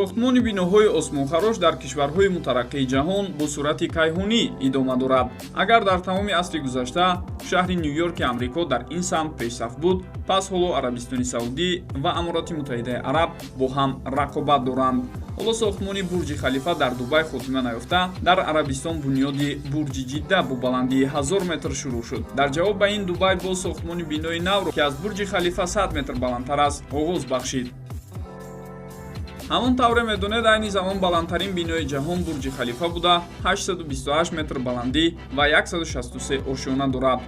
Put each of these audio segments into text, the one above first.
сохтмони биноҳои осмонхарош дар кишварҳои мутараққии ҷаҳон бо сурати кайҳонӣ идома дорад. Агар дар тамоми асри гузашта шаҳри Нью-Йорки амрико дар ин самт пешсаф буд, пас ҳоло Арабистони Саудӣ ва Амороти Муттаҳидаи Араб бо ҳам рақобат доранд. ҳоло сохтмони бурҷи халифа дар Дубай хотима наёфта, дар Арабистон бунёди бурҷи Ҷидда бо баландии 1000 метр шурӯъ шуд. Дар ҷавоб ба ин Дубай боз сохтмони бинои навро, ки аз бурҷи халифа 100 метр баландтар аст, оғоз бахшид. ҳамон тавре медонед, айни замон баландтарин бинои ҷаҳон бурҷи халифа буда 828 метр баландӣ ва 163 ошёна дорад.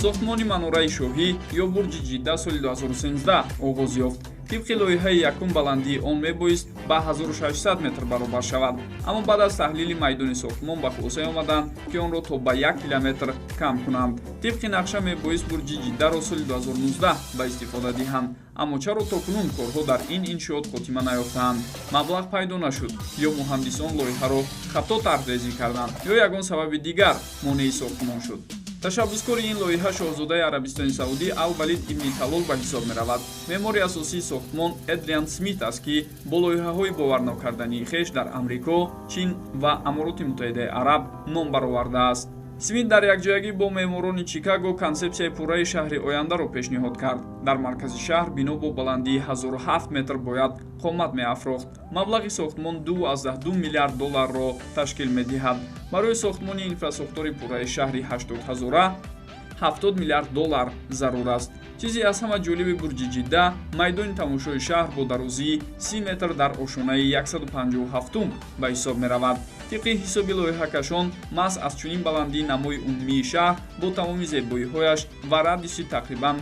сохтмони манораи шоҳӣ ё бурҷи Ҷидда соли 2013 оғоз ёфт. тибқи лоиҳаи якум баландии он мебоист ба 1600 метр баробар шавад, аммо баъд аз таҳлили майдони сохтмон ба хулосае омаданд, ки онро то ба 1 километр кам кунанд. тибқи нақша мебоист бурҷи Ҷиддаро соли 2019 ба истифода диҳанд, аммо чаро то кунун корҳо дар ин иншоот хотима наёфтаанд? Маблағ пайдо нашуд, ё муҳандисон лоиҳаро хато тарҳрезӣ карданд, ё ягон сабаби дигар монеи сохтмон шуд. ташаббускори ин лоиҳа шоҳзодаи Арабистони Саудӣ Ал-Валид ибни Талол ба ҳисоб меравад. меъмори асосии сохтмон Эдриан Смит аст, ки бо лоиҳаҳои боварнокардании хеш дар Амрико, Чин ва Амороти Муттаҳидаи Араб ном баровардааст. Смит дар якҷоягӣ бо меъморони Чикаго консепсияи пурраи шаҳри ояндаро пешниҳод кард. Дар маркази шаҳр бино бо баландии 1007 метр бояд қомат меафрохт. маблағи сохтмон 2,2 миллиард долларро ташкил медиҳад. барои сохтмони инфраструктураи пурраи шаҳри 80 ҳазора 70 миллиард доллар зарур аст. чизе аз ҳама ҷолиби бурҷи Ҷидда майдони тамошои шаҳр бо дарозии 30 метр дар ошонаи 157 ба ҳисоб меравад. тибқи ҳисоби лоиҳакашон, маҳз аз чунин баландии намои умумии шаҳр бо тамоми зебоиҳояш ва радиуси тақрибан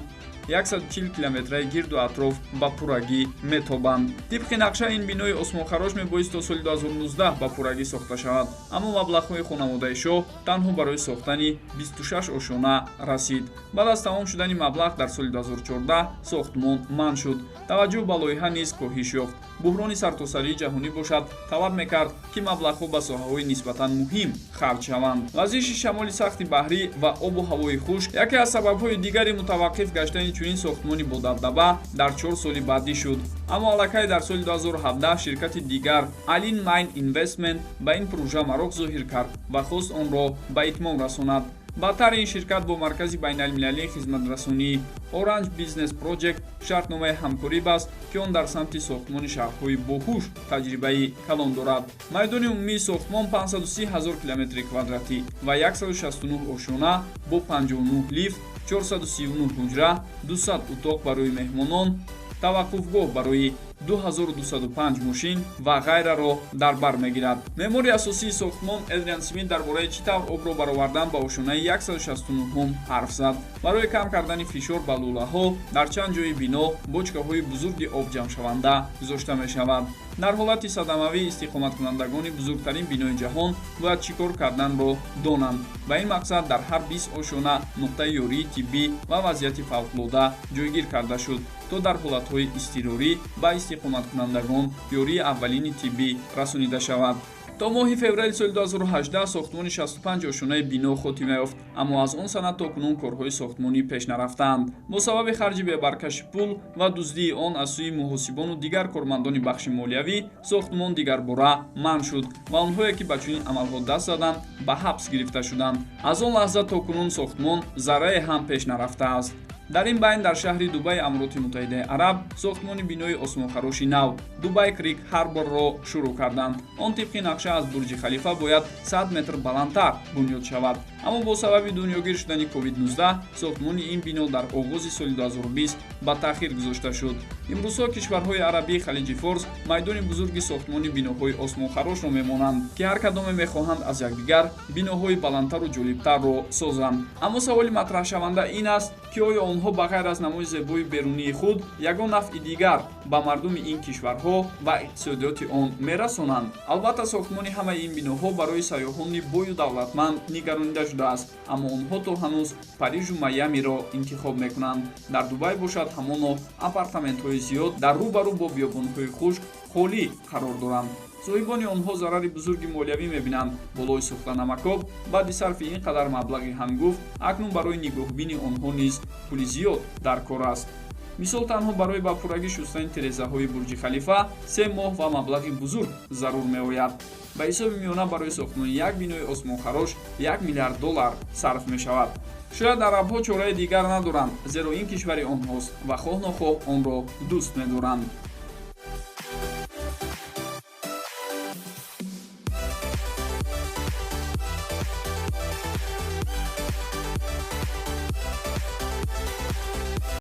140 километраи гирду атроф ба пуррагӣ метобанд. тибқи нақша ин бинои осмонхарош мебоист то соли 2019 ба пуррагӣ сохта шавад, аммо маблағҳои хонаводаи шоҳ танҳо барои сохтани 26 ошона расид. баъд аз тамом шудани маблағ дар соли 2014 сохтмон манъ шуд. таваҷҷӯҳ ба лоиҳа низ коҳиш ёфт. буҳрони сартосарии ҷаҳонӣ бошад талаб мекард, ки маблағҳо ба соҳаҳои нисбатан муҳим харҷ шаванд. вазиши шамоли сахти баҳрӣ ва обу ҳавои хушк яке аз сабабҳои дигари мутаваққиф гаштани чунин сохтмони бо дабдаба дар 4 соли баъдӣ шуд. аммо аллакай дар соли 2017 ширкати дигар Alin Mine Investment ба ин пурӯжа мароғ зоҳир кард ва хост онро ба итмом расонад. баъдтар ин ширкат бо маркази байналмилалии хизматрасонии Orange Business Project шартномаи ҳамкорӣ баст, ки он дар самти сохтмони шаҳрҳои боҳуш таҷрибаи калон дорад. майдони умумии сохтмон 530 000 километри квадратӣ ва 169 ошона бо 59 лифт, 439 ҳуҷра, 200 утоқ барои меҳмонон, таваққуфгоҳ барои 2205 мошин ва ғайраро дар бар мегирад. меъмори асосии сохтмон Эдриан Смит дар бораи чӣ тавр обро баровардан ба ошонаи 169 ҳарф зад. барои кам кардани фишор ба лӯлаҳо дар чанд ҷои бино бочкаҳои бузурги обҷамъшаванда гузошта мешавад. дар ҳолати садамавӣ истиқоматкунандагони бузургтарин бинои ҷаҳон бояд чӣ кор карданро донанд. ба ин мақсад дар ҳар 20 ошона нуқтаи ёрии тиббӣ ва вазъияти фавқулода ҷойгир карда шуд, то дар ҳолатҳои изтирорӣ ба истиқоматкунандагон ёрии аввалини тиббӣ расонида шавад. то моҳи феврали соли 2018 сохтмони 65 ошонаи бино хотима ёфт, аммо аз он санад то кунун корҳои сохтмонӣ пеш нарафтаанд. бо сабаби харҷи бебаркаши пул ва дуздии он аз сӯи муҳосибону дигар кормандони бахши молиявӣ сохтмон дигарбора манъ шуд ва онҳое, ки ба чунин амалҳо даст заданд, ба ҳабс гирифта шуданд. аз он лаҳза то кунун сохтмон заррае ҳам пеш нарафтааст. дар ин байн дар шаҳри Дубай Амороти Муттаҳидаи Араб сохтмони бинои осмонхароши нав Дубай Крик Ҳарборро шурӯъ карданд. он тибқи нақша аз бурҷи халифа бояд 100 метр баландтар бунёд шавад, аммо бо сабаби дунёгир шудани COVID-19 сохтмони ин бино дар оғози соли 2020 ба таъхир гузошта шуд. имрӯзҳо кишварҳои арабии халиҷи Форс майдони бузурги сохтмони биноҳои осмонхарошро мемонанд, ки ҳар кадоме мехоҳанд аз якдигар биноҳои баландтару ҷолибтарро созанд. аммо саволи матрҳшаванда ин аст, ки оё онҳо ба ғайр аз намои зебои берунии худ ягон нафъи дигар ба мардуми ин кишварҳо ва иқтисодиёти он мерасонанд? албатта сохтмони ҳамаи ин биноҳо барои сайёҳони бою давлатманд нигаронида шудааст, аммо онҳо то ҳанӯз Парижу Майамиро интихоб мекунанд. дар Дубай бошад ҳамоно апартаментҳои зиёд дар рӯбарӯ бо биёбонҳои хушк холӣ қарор доранд. соҳибони онҳо зарари бузурги молиявӣ мебинанд. Болои сӯхтанамакҳо баъди сарфи ин қадар маблағи ҳангуфт акнун барои нигоҳбини онҳо низ пули зиёд дар кор аст. мисол танҳо барои ба пуррагӣ шустани тирезаҳои бурҷи халифа 3 моҳ ва маблағи бузург зарур меояд. ба ҳисоби миёна барои сохтмони як бинои осмонхарош $1 миллиард сарф мешавад. шояд арабҳо чораи дигар надоранд, зеро ин кишвари онҳост ва хоҳ нохоҳ онро дӯст медоранд.